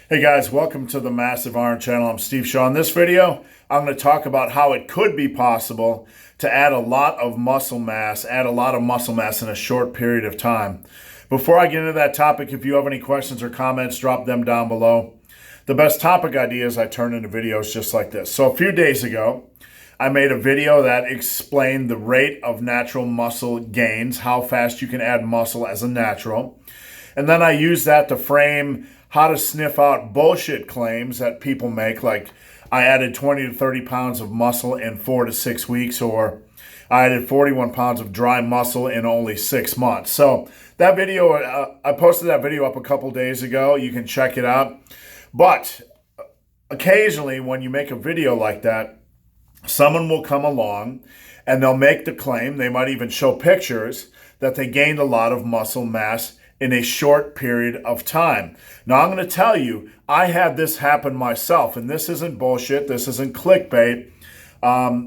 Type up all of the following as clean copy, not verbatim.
Hey guys, welcome to the Massive Iron Channel. I'm Steve Shaw. In this video, I'm going to talk about how it could be possible to add a lot of muscle mass in a short period of time. Before I get into that topic, if you have any questions or comments, drop them down below. The best topic ideas I turn into videos just like this. So a few days ago, I made a video that explained the rate of natural muscle gains, how fast you can add muscle as a natural. And then I used that to frame how to sniff out bullshit claims that people make, like I added 20 to 30 pounds of muscle in 4 to 6 weeks, or I added 41 pounds of dry muscle in only 6 months. So that video, I posted that video up a couple days ago. You can check it out. But occasionally when you make a video like that, someone will come along and they'll make the claim, they might even show pictures, that they gained a lot of muscle mass in a short period of time. Now, I'm going to tell you, I had this happen myself, and this isn't bullshit. This isn't clickbait.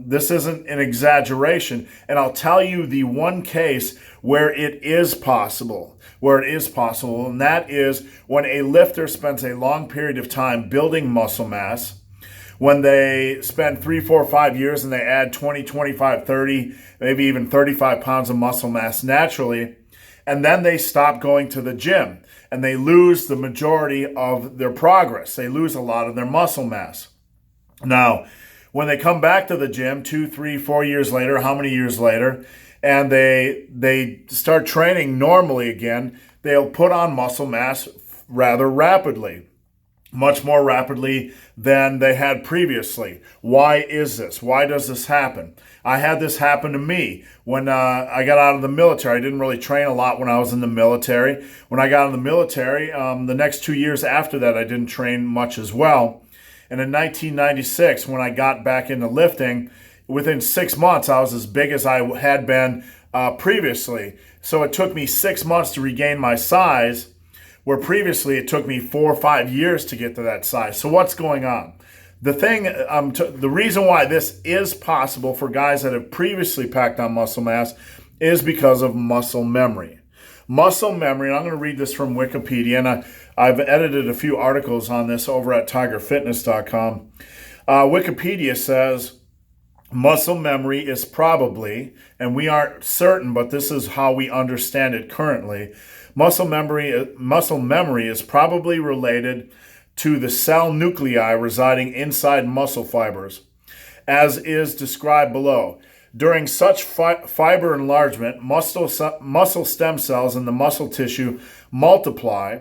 This isn't an exaggeration. And I'll tell you the one case where it is possible, and that is when a lifter spends a long period of time building muscle mass. When they spend 3, 4, 5 years and they add 20, 25, 30, maybe even 35 pounds of muscle mass naturally, and then they stop going to the gym and they lose the majority of their progress. They lose a lot of their muscle mass. Now, when they come back to the gym 2, 3, 4 years later, how many years later, and they start training normally again, they'll put on muscle mass rather rapidly. Much more rapidly than they had previously. Why is this? Why does this happen? I had this happen to me when I got out of the military. I didn't really train a lot when I was in the military. When I got out of the military, the next 2 years after that, I didn't train much as well. And in 1996, when I got back into lifting, within 6 months, I was as big as I had been previously. So it took me 6 months to regain my size, where previously it took me 4 or 5 years to get to that size. So what's going on? The reason why this is possible for guys that have previously packed on muscle mass is because of muscle memory. Muscle memory, and I'm going to read this from Wikipedia, and I've edited a few articles on this over at tigerfitness.com. Wikipedia says, muscle memory is probably, and we aren't certain, but this is how we understand it currently, muscle memory is probably related to the cell nuclei residing inside muscle fibers, as is described below. During such fiber enlargement, muscle stem cells in the muscle tissue multiply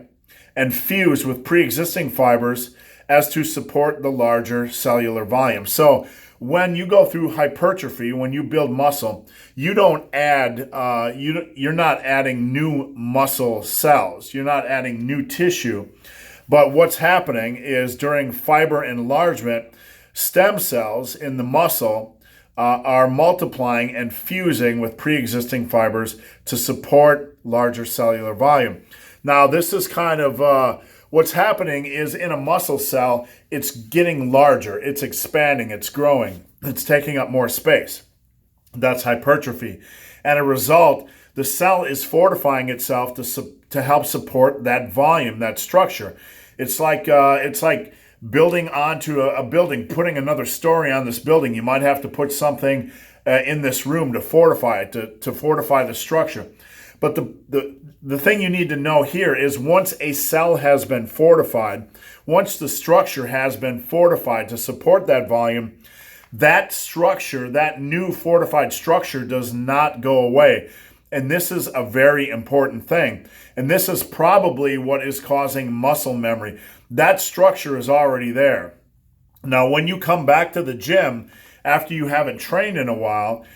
and fuse with pre-existing fibers as to support the larger cellular volume. So when you go through hypertrophy, when you build muscle, you don't add, you're not adding new muscle cells. You're not adding new tissue. But what's happening is during fiber enlargement, stem cells in the muscle are multiplying and fusing with pre-existing fibers to support larger cellular volume. Now, this is kind of what's happening is in a muscle cell, it's getting larger, it's expanding, it's growing, it's taking up more space. That's hypertrophy. And as a result, the cell is fortifying itself to help support that volume, that structure. It's like building onto a building, putting another story on this building. You might have to put something in this room to fortify it, to fortify the structure. But the thing you need to know here is once a cell has been fortified, once the structure has been fortified to support that volume, that structure, that new fortified structure does not go away. And this is a very important thing. And this is probably what is causing muscle memory. That structure is already there. Now, when you come back to the gym after you haven't trained in a while,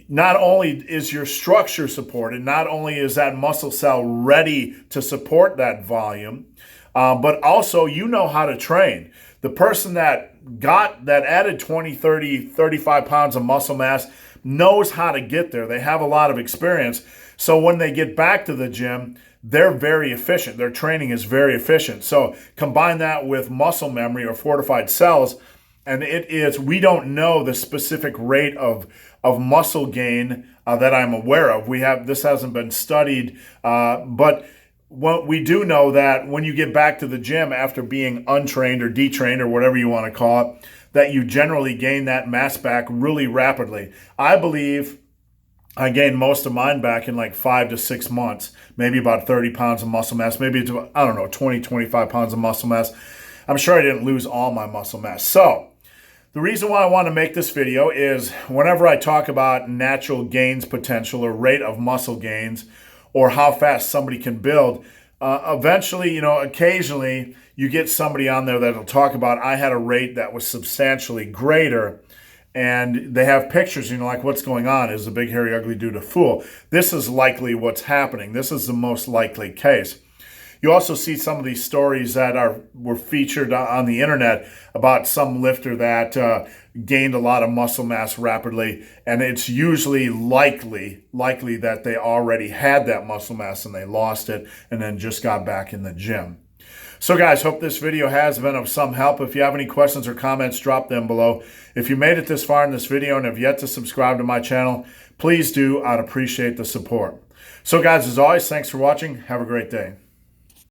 not only is your structure supported, not only is that muscle cell ready to support that volume, but also you know how to train. The person that added 20, 30, 35 pounds of muscle mass knows how to get there. They have a lot of experience. So when they get back to the gym, they're very efficient. Their training is very efficient. So combine that with muscle memory or fortified cells, and we don't know the specific rate of muscle gain that I'm aware of. This hasn't been studied, but what we do know that when you get back to the gym after being untrained or detrained or whatever you want to call it, that you generally gain that mass back really rapidly. I believe I gained most of mine back in like 5 to 6 months, maybe about 30 pounds of muscle mass, maybe it's, I don't know, 20, 25 pounds of muscle mass. I'm sure I didn't lose all my muscle mass. So the reason why I want to make this video is whenever I talk about natural gains potential or rate of muscle gains or how fast somebody can build, eventually, occasionally you get somebody on there that'll talk about, I had a rate that was substantially greater, and they have pictures, like, what's going on? Is the big, hairy, ugly dude a fool? This is likely what's happening. This is the most likely case. You also see some of these stories that were featured on the internet about some lifter that gained a lot of muscle mass rapidly, and it's usually likely that they already had that muscle mass and they lost it and then just got back in the gym. So guys, hope this video has been of some help. If you have any questions or comments, drop them below. If you made it this far in this video and have yet to subscribe to my channel, please do. I'd appreciate the support. So guys, as always, thanks for watching. Have a great day.